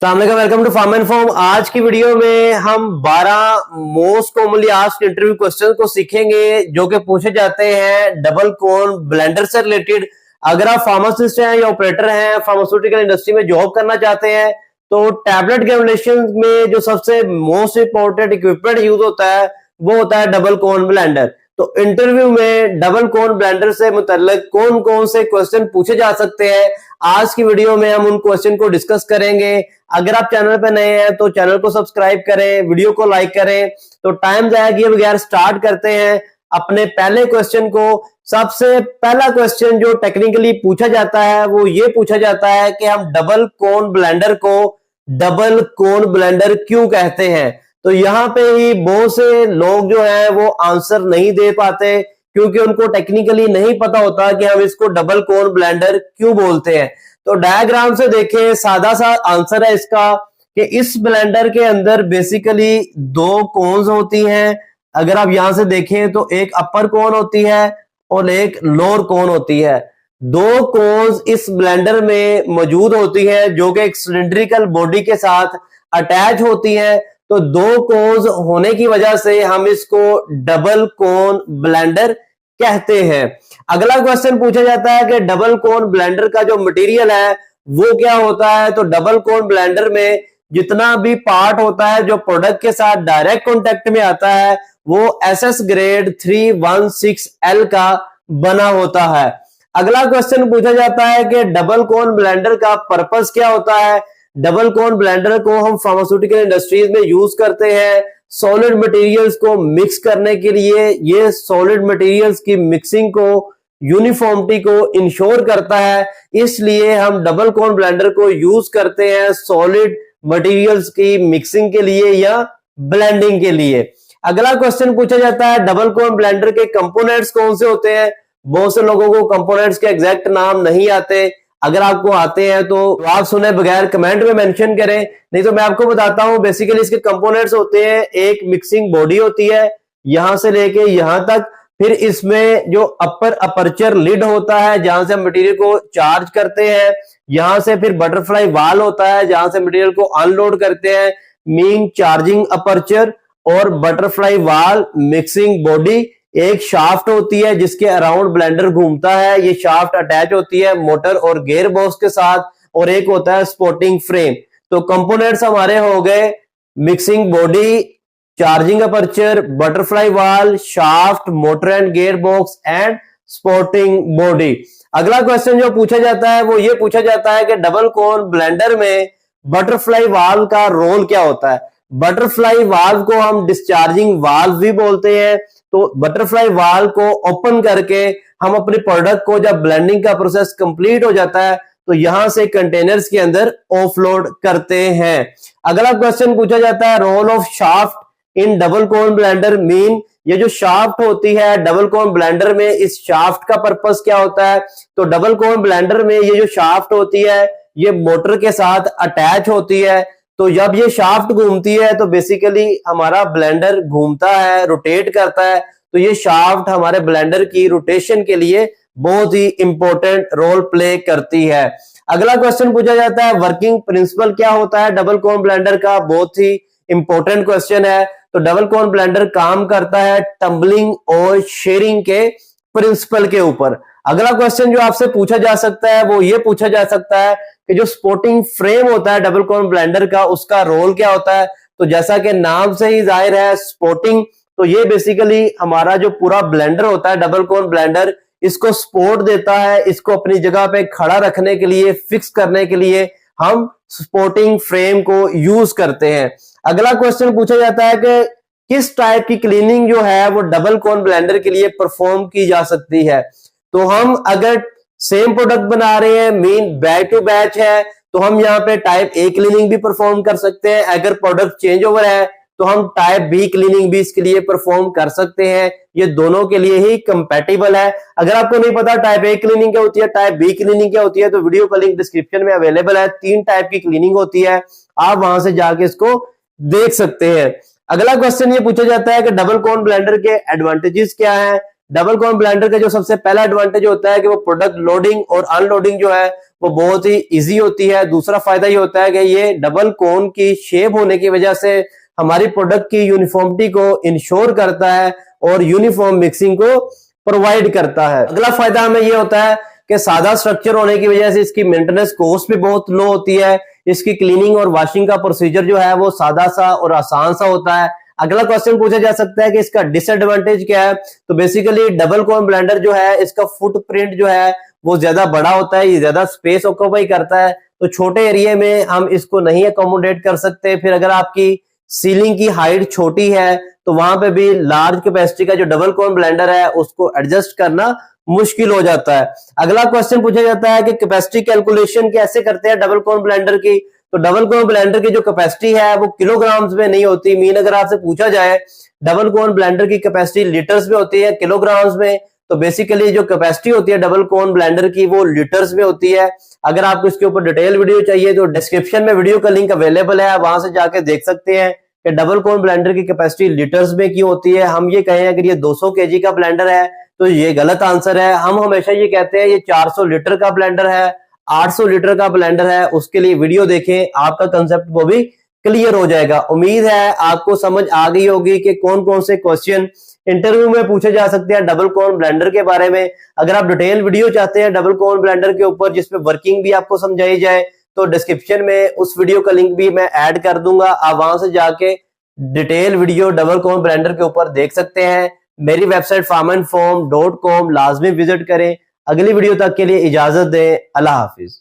Welcome to farm and form. आज की video में हम 12 most commonly asked interview question को सीखेंगे जो कि पूछे जाते हैं डबल कोन ब्लेंडर से रिलेटेड। अगर आप फार्मासिस्ट हैं या ऑपरेटर हैं, फार्मास्यूटिकल इंडस्ट्री में जॉब करना चाहते हैं, तो टैबलेट ग्रेनुलेशन में जो सबसे मोस्ट इंपॉर्टेंट इक्विपमेंट यूज होता है वो होता है डबल कोन ब्लेंडर। तो इंटरव्यू में डबल कोन ब्लेंडर से मुतल्लिक कौन कौन से क्वेश्चन पूछे जा सकते हैं, आज की वीडियो में हम उन क्वेश्चन को डिस्कस करेंगे। अगर आप चैनल पर नए हैं तो चैनल को सब्सक्राइब करें, वीडियो को लाइक करें। तो टाइम जाया किए बगैर स्टार्ट करते हैं अपने पहले क्वेश्चन को। सबसे पहला क्वेश्चन जो टेक्निकली पूछा जाता है वो ये पूछा जाता है कि हम डबल कोन ब्लेंडर को डबल कोन ब्लेंडर क्यों कहते हैं। तो यहां पे ही बहुत से लोग जो है वो आंसर नहीं दे पाते क्योंकि उनको टेक्निकली नहीं पता होता कि हम इसको डबल कोन ब्लेंडर क्यों बोलते हैं। तो डायग्राम से देखें, सादा सा आंसर है इसका कि इस ब्लेंडर के अंदर बेसिकली दो कोन्स होती हैं। अगर आप यहां से देखें तो एक अपर कोन होती है और एक लोअर कोन होती है। दो कोन्स इस ब्लेंडर में मौजूद होती है जो कि एक सिलिंड्रिकल बॉडी के साथ अटैच होती है। तो दो कोन्स होने की वजह से हम इसको डबल कोन ब्लेंडर कहते हैं। अगला क्वेश्चन पूछा जाता है कि डबल कोन ब्लेंडर का जो मटेरियल है वो क्या होता है। तो डबल कोन ब्लेंडर में जितना भी पार्ट होता है जो प्रोडक्ट के साथ डायरेक्ट कॉन्टेक्ट में आता है वो एसएस ग्रेड 316L का बना होता है। अगला क्वेश्चन पूछा जाता है कि डबल कोन ब्लेंडर का पर्पस क्या होता है। डबल कोन ब्लेंडर को हम फार्मास्यूटिकल इंडस्ट्रीज में यूज करते हैं सॉलिड मटेरियल्स को मिक्स करने के लिए। ये सॉलिड मटेरियल्स की मिक्सिंग को, यूनिफॉर्मिटी को इंश्योर करता है, इसलिए हम डबल कोन ब्लेंडर को यूज करते हैं सॉलिड मटेरियल्स की मिक्सिंग के लिए या ब्लेंडिंग के लिए। अगला क्वेश्चन पूछा जाता है डबल कोन ब्लेंडर के कंपोनेंट्स कौन से होते हैं। बहुत से लोगों को कंपोनेंट्स के एग्जैक्ट नाम नहीं आते। अगर आपको आते हैं तो आप सुने बगैर कमेंट में मेंशन करें, नहीं तो मैं आपको बताता हूं। बेसिकली इसके कंपोनेंट्स होते हैं, एक मिक्सिंग बॉडी होती है यहां से लेके यहां तक, फिर इसमें जो अपर अपर्चर लिड होता है जहां से मटेरियल को चार्ज करते हैं, यहां से फिर बटरफ्लाई वाल होता है जहां से मटेरियल को अनलोड करते हैं, मीन चार्जिंग अपर्चर और बटरफ्लाई वाल मिक्सिंग बॉडी। एक शाफ्ट होती है जिसके अराउंड ब्लेंडर घूमता है, ये शाफ्ट अटैच होती है मोटर और गियर बॉक्स के साथ, और एक होता है स्पोर्टिंग फ्रेम। तो कंपोनेंट्स हमारे हो गए mixing body, charging aperture, butterfly valve, shaft, motor and gear box and supporting body. अगला क्वेश्चन जो पूछा जाता है वो ये पूछा जाता है कि डबल कोन ब्लेंडर में बटरफ्लाई वाल्व का रोल क्या होता है। बटरफ्लाई वाल्व को हम डिस्चार्जिंग वाल्व भी बोलते हैं। तो बटरफ्लाई वाल्व को ओपन करके हम अपने प्रोडक्ट को, जब ब्लेंडिंग का प्रोसेस कंप्लीट हो जाता है तो यहां से कंटेनर्स के अंदर ऑफलोड करते हैं। अगला क्वेश्चन पूछा जाता है role of shaft in double cone blender, mean ये जो शाफ्ट होती है डबल कोन ब्लेंडर में, इस शाफ्ट का पर्पस क्या होता है। तो डबल कोन ब्लेंडर में ये जो शाफ्ट होती है ये मोटर के साथ अटैच होती है। तो जब ये शाफ्ट घूमती है तो बेसिकली हमारा ब्लेंडर घूमता है, रोटेट करता है। तो ये शाफ्ट हमारे ब्लेंडर की रोटेशन के लिए बहुत ही इंपॉर्टेंट रोल प्ले करती है। अगला क्वेश्चन पूछा जाता है वर्किंग प्रिंसिपल क्या होता है डबल कोन ब्लेंडर का। बहुत ही इंपॉर्टेंट क्वेश्चन है। तो डबल कोन ब्लेंडर काम करता है टम्बलिंग और शेयरिंग के प्रिंसिपल के ऊपर। अगला क्वेश्चन जो आपसे पूछा जा सकता है वो ये पूछा जा सकता है कि जो स्पोर्टिंग फ्रेम होता है डबल कोन ब्लेंडर का, उसका रोल क्या होता है। तो जैसा कि नाम से ही जाहिर है स्पोर्टिंग, तो ये बेसिकली हमारा जो पूरा ब्लेंडर होता है डबल कोन ब्लेंडर, इसको सपोर्ट देता है। इसको अपनी जगह पे खड़ा रखने के लिए, फिक्स करने के लिए हम सपोर्टिंग फ्रेम को यूज करते हैं। अगला क्वेश्चन पूछा जाता है कि किस टाइप की क्लीनिंग जो है वो डबल कोन ब्लेंडर के लिए परफॉर्म की जा सकती है। तो हम अगर सेम प्रोडक्ट बना रहे हैं, मीन बैच टू बैच है, तो हम यहाँ पे टाइप ए क्लीनिंग भी परफॉर्म कर सकते हैं। अगर प्रोडक्ट चेंज ओवर है तो हम टाइप बी क्लीनिंग भी इसके लिए परफॉर्म कर सकते हैं। ये दोनों के लिए ही कंपैटिबल है। अगर आपको नहीं पता टाइप ए क्लीनिंग क्या होती है, टाइप बी क्लीनिंग क्या होती है, तो वीडियो का लिंक डिस्क्रिप्शन में अवेलेबल है। 3 टाइप की क्लीनिंग होती है, आप वहां से जाके इसको देख सकते हैं। अगला क्वेश्चन ये पूछा जाता है कि डबल कोन ब्लेंडर के एडवांटेजेस क्या है। डबल कोन ब्लेंडर का जो सबसे पहला एडवांटेज होता है कि वो प्रोडक्ट लोडिंग और अनलोडिंग जो है वो बहुत ही इजी होती है। दूसरा फायदा ये होता है कि ये डबल कोन की शेप होने की वजह से हमारी प्रोडक्ट की यूनिफॉर्मिटी को इंश्योर करता है और यूनिफॉर्म मिक्सिंग को प्रोवाइड करता है। अगला फायदा हमें ये होता है कि सादा स्ट्रक्चर होने की वजह से इसकी मेंटेनेंस कॉस्ट भी बहुत लो होती है। इसकी क्लीनिंग और वॉशिंग का प्रोसीजर जो है वो सादा सा और आसान सा होता है। अगला क्वेश्चन पूछा जा सकता है कि इसका डिसएडवांटेज क्या है। तो बेसिकली डबल कोन ब्लेंडर जो है इसका फुटप्रिंट जो है वो ज्यादा बड़ा होता है, ये ज्यादा स्पेस ऑक्यूपाई करता है, तो छोटे एरिया में हम इसको नहीं अकोमोडेट कर सकते। फिर अगर आपकी सीलिंग की हाइट छोटी है तो वहां पे भी लार्ज कैपेसिटी का जो डबल कोन ब्लेंडर है उसको एडजस्ट करना मुश्किल हो जाता है। अगला क्वेश्चन पूछा जाता है कि कैपेसिटी कैलकुलेशन कैसे करते हैं डबल कोन ब्लेंडर की। तो डबल कोन ब्लेंडर की जो कैपेसिटी है वो किलोग्राम्स में नहीं होती। मीन अगर आपसे पूछा जाए डबल कोन ब्लेंडर की कैपेसिटी लीटर्स में होती है किलोग्राम्स में, तो बेसिकली जो कैपेसिटी होती है डबल कोन ब्लेंडर की वो लीटर्स में होती है। अगर आपको इसके ऊपर डिटेल वीडियो चाहिए तो डिस्क्रिप्शन में वीडियो का लिंक अवेलेबल है, वहां से जाके देख सकते हैं कि डबल कोन ब्लेंडर की कैपेसिटी लीटर्स में क्यों होती है। हम ये कहें अगर ये 200 केजी का ब्लेंडर है तो ये गलत आंसर है। हम हमेशा ये कहते हैं ये 400 लीटर का ब्लेंडर है, 800 लीटर का ब्लेंडर है। उसके लिए वीडियो देखें, आपका कंसेप्ट वो भी क्लियर हो जाएगा। उम्मीद है आपको समझ आ गई होगी कि कौन कौन से क्वेश्चन इंटरव्यू में पूछे जा सकते हैं डबल कोन ब्लेंडर के बारे में। अगर आप डिटेल वीडियो चाहते हैं डबल कोन ब्लेंडर के ऊपर जिसमें वर्किंग भी आपको समझाई जाए तो डिस्क्रिप्शन में उस वीडियो का लिंक भी मैं ऐड कर दूंगा, आप वहां से जाके detail video double cone blender के ऊपर देख सकते हैं। मेरी वेबसाइट farmandform.com लाजमी विजिट करें। अगली वीडियो तक के लिए इजाजत दें। अल्लाह हाफिज।